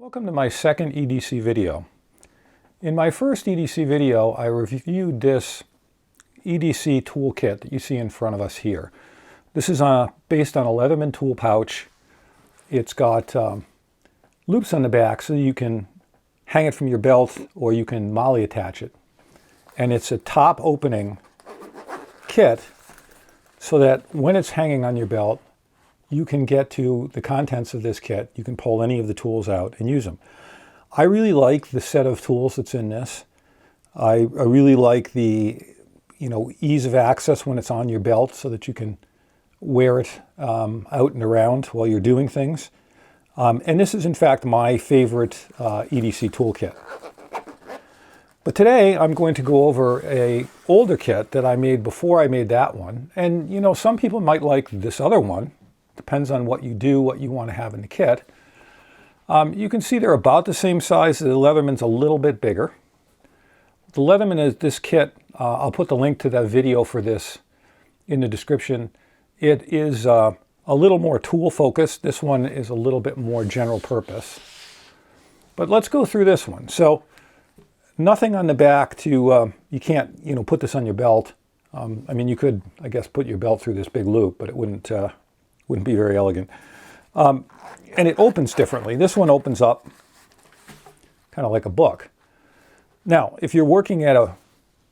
Welcome to my second EDC video. In my first EDC video, I reviewed this EDC Tool Kit that you see in front of us here. This is based on a Leatherman tool pouch. It's got loops on the back so you can hang it from your belt or you can MOLLE attach it. And it's a top opening kit so that when it's hanging on your belt, you can get to the contents of this kit. You can pull any of the tools out and use them. I really like the set of tools that's in this. I really like the ease of access when it's on your belt so that you can wear it out and around while you're doing things. And this is in fact my favorite EDC tool kit. But today I'm going to go over an older kit that I made before I made that one. And some people might like this other one. Depends on what you do, what you want to have in the kit. You can see they're about the same size. The Leatherman's a little bit bigger. The Leatherman is this kit. I'll put the link to that video for this in the description. It is a little more tool focused. This one is a little bit more general purpose. But let's go through this one. So nothing on the back to, you can't put this on your belt. I mean, you could, I guess, put your belt through this big loop, but it wouldn't be very elegant. And it opens differently. This one opens up kind of like a book. Now, if you're working at a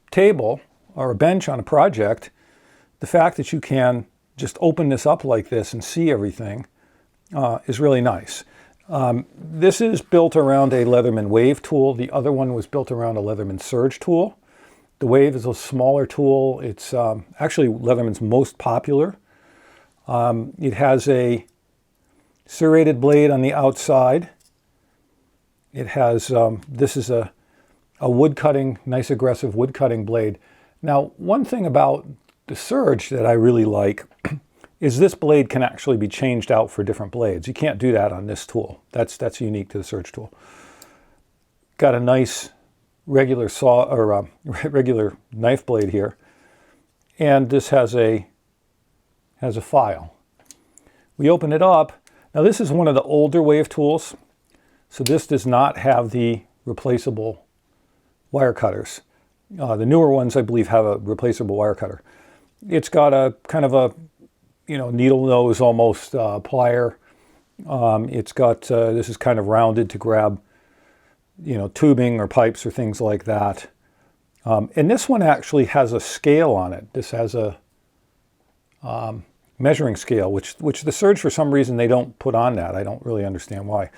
table or a bench on a project, the fact that you can just open this up like this and see everything is really nice. This is built around a Leatherman Wave Tool. The other one was built around a Leatherman Surge Tool. The Wave is a smaller tool. It's actually Leatherman's most popular. It has a serrated blade on the outside. It has, this is a wood cutting, nice aggressive wood cutting blade. Now, one thing about the Surge that I really like is this blade can actually be changed out for different blades. You can't do that on this tool. That's unique to the Surge tool. Got a nice regular saw or regular knife blade here. And this has a file. We open it up. Now this is one of the older Wave tools, so this does not have the replaceable wire cutters. The newer ones, I believe, have a replaceable wire cutter. It's got a kind of a needle nose almost plier. It's got this is kind of rounded to grab tubing or pipes or things like that. And this one actually has a scale on it. This has a measuring scale, which the Surge, for some reason, they don't put on that. I don't really understand why.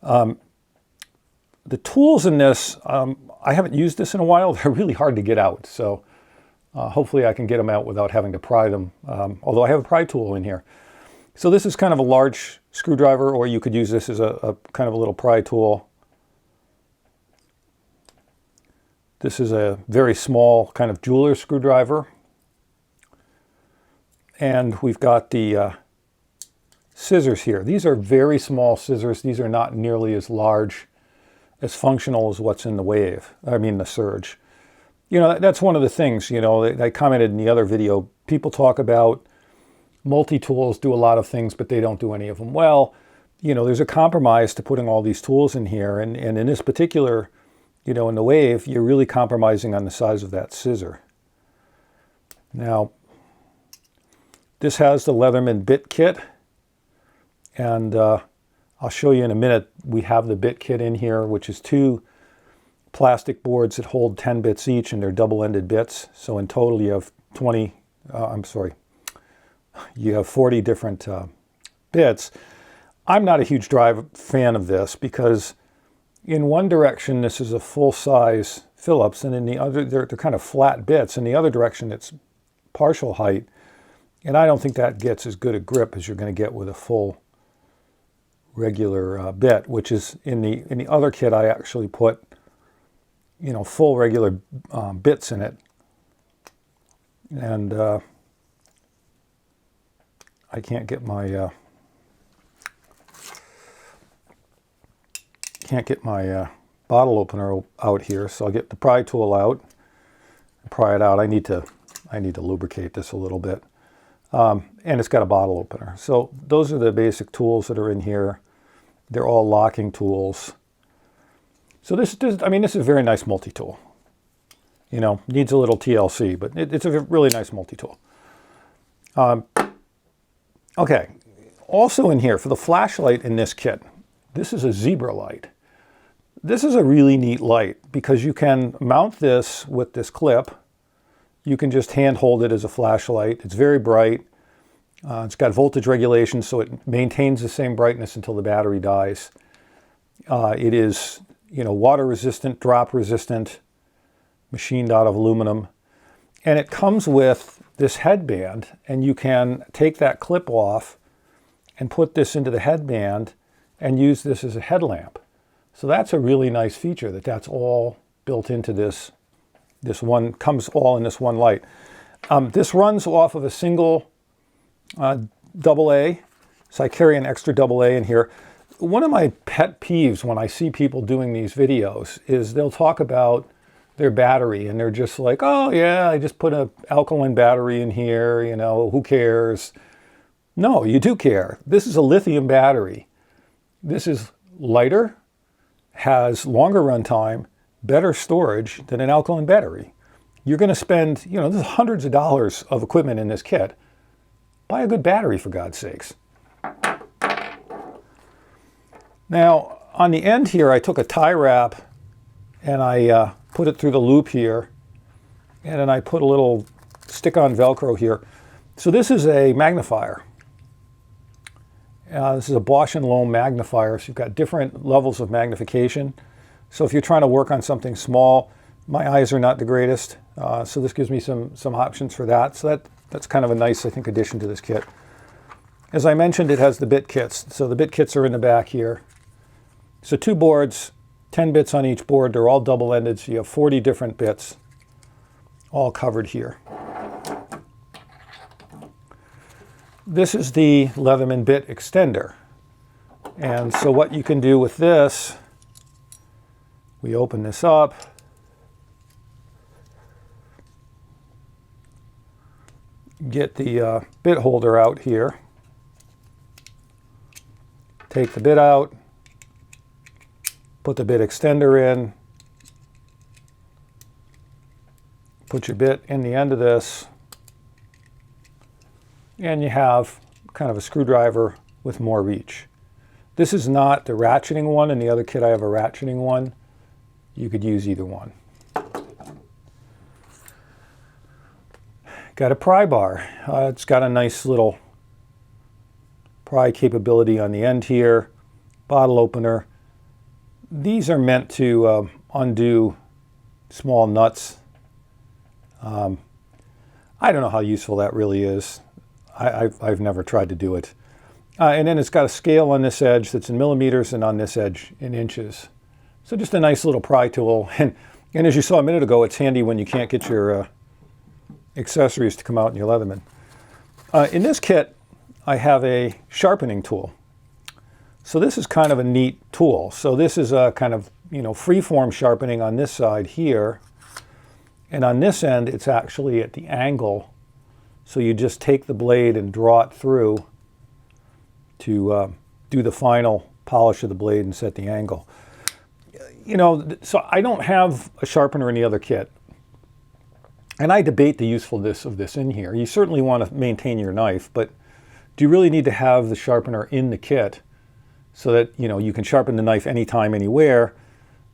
The tools in this, I haven't used this in a while. They're really hard to get out. So hopefully I can get them out without having to pry them, although I have a pry tool in here. So this is kind of a large screwdriver, or you could use this as a kind of a little pry tool. This is a very small kind of jeweler screwdriver. And we've got the scissors here. These are very small scissors. These are not nearly as large, as functional as what's in the Wave. I mean the Surge. That's one of the things, I commented in the other video. People talk about multi-tools do a lot of things, but they don't do any of them well. There's a compromise to putting all these tools in here. And in this particular, in the Wave, you're really compromising on the size of that scissor. Now, this has the Leatherman bit kit, and I'll show you in a minute. We have the bit kit in here, which is 2 plastic boards that hold 10 bits each, and they're double-ended bits. So in total you have 40 different bits. I'm not a huge fan of this because in one direction this is a full-size Phillips, and in the other they're kind of flat bits. In the other direction it's partial height. And I don't think that gets as good a grip as you're going to get with a full regular bit, which is in the other kit I actually put full regular bits in it. And I can't get my bottle opener out here, so I'll get the pry tool out and pry it out. I need to lubricate this a little bit. And it's got a bottle opener. So those are the basic tools that are in here. They're all locking tools. So this is a very nice multi-tool. You know, needs a little TLC, but it's a really nice multi-tool. Okay, also in here for the flashlight in this kit, this is a zebra light. This is a really neat light because you can mount this with this clip. You can just hand hold it as a flashlight. It's very bright. It's got voltage regulation, so it maintains the same brightness until the battery dies. It is, you know, water resistant, drop resistant, machined out of aluminum. And it comes with this headband, and you can take that clip off and put this into the headband and use this as a headlamp. So that's a really nice feature, that's all built into this one, comes all in this one light. This runs off of a single AA, so I carry an extra AA in here. One of my pet peeves when I see people doing these videos is they'll talk about their battery and they're just like, oh yeah, I just put an alkaline battery in here, you know, who cares? No, you do care. This is a lithium battery. This is lighter, has longer runtime, better storage than an alkaline battery. You're going to spend, you know, there's hundreds of dollars of equipment in this kit. Buy a good battery, for God's sakes. Now, on the end here, I took a tie wrap and I put it through the loop here, and then I put a little stick-on Velcro here. So this is a magnifier. This is a Bosch & Lomb magnifier, so you've got different levels of magnification. So if you're trying to work on something small, my eyes are not the greatest, so this gives me some options for that. So that's kind of a nice, I think, addition to this kit. As I mentioned, it has the bit kits. So the bit kits are in the back here. So 2 boards, 10 bits on each board. They're all double-ended, so you have 40 different bits all covered here. This is the Leatherman bit extender. And so what you can do with this, we open this up. Get the bit holder out here. Take the bit out. Put the bit extender in. Put your bit in the end of this. And you have kind of a screwdriver with more reach. This is not the ratcheting one. In the other kit I have a ratcheting one. You could use either one. Got a pry bar. It's got a nice little pry capability on the end here. Bottle opener. These are meant to undo small nuts. I don't know how useful that really is. I've never tried to do it. And then it's got a scale on this edge that's in millimeters and on this edge in inches. So just a nice little pry tool. And as you saw a minute ago, it's handy when you can't get your accessories to come out in your Leatherman. In this kit, I have a sharpening tool. So this is kind of a neat tool. So this is a kind of, you know, free-form sharpening on this side here. And on this end, it's actually at the angle. So you just take the blade and draw it through to do the final polish of the blade and set the angle. You know, so I don't have a sharpener in the other kit. And I debate the usefulness of this in here. You certainly want to maintain your knife, but do you really need to have the sharpener in the kit so that, you know, you can sharpen the knife anytime, anywhere?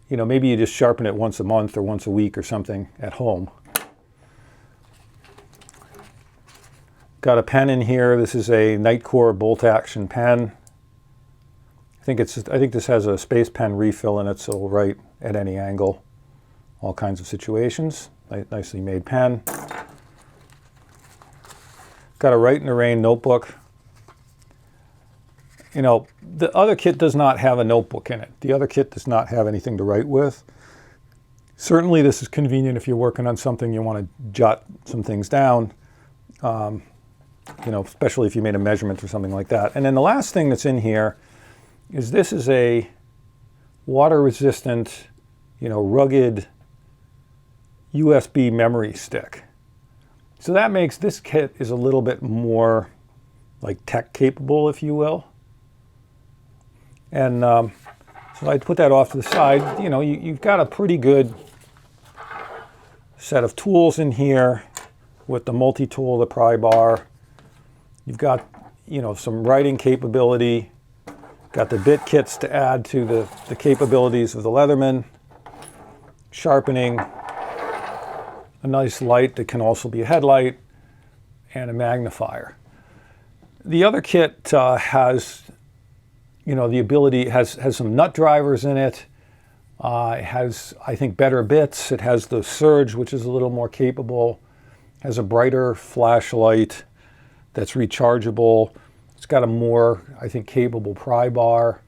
You know, maybe you just sharpen it once a month or once a week or something at home. Got a pen in here. This is a Nightcore bolt action pen. I think this has a space pen refill in it, so it'll write at any angle, all kinds of situations. Nicely made pen. Got a Write in the Rain notebook. You know, the other kit does not have a notebook in it. The other kit does not have anything to write with. Certainly this is convenient if you're working on something you want to jot some things down, you know, especially if you made a measurement or something like that. And then the last thing that's in here is this is a water-resistant, you know, rugged USB memory stick. So that makes this kit is a little bit more like tech capable, if you will. And so I put that off to the side. You know, you've got a pretty good set of tools in here with the multi-tool, the pry bar. You've got, you know, some writing capability. Got the bit kits to add to the capabilities of the Leatherman. Sharpening. A nice light that can also be a headlight. And a magnifier. The other kit has, you know, the ability, has some nut drivers in it. It has, I think, better bits. It has the surge, which is a little more capable. It has a brighter flashlight that's rechargeable. It's got a more, I think, capable pry bar.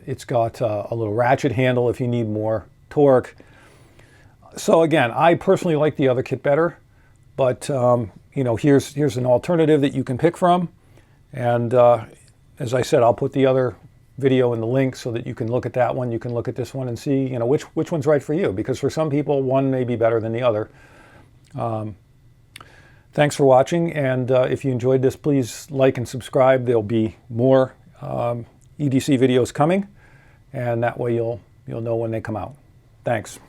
It's got a little ratchet handle if you need more torque. So again, I personally like the other kit better, but you know, here's an alternative that you can pick from. And as I said, I'll put the other video in the link so that you can look at that one, you can look at this one and see, you know, which one's right for you, because for some people one may be better than the other. Thanks for watching, and if you enjoyed this, please like and subscribe. There'll be more EDC videos coming, and that way you'll know when they come out. Thanks.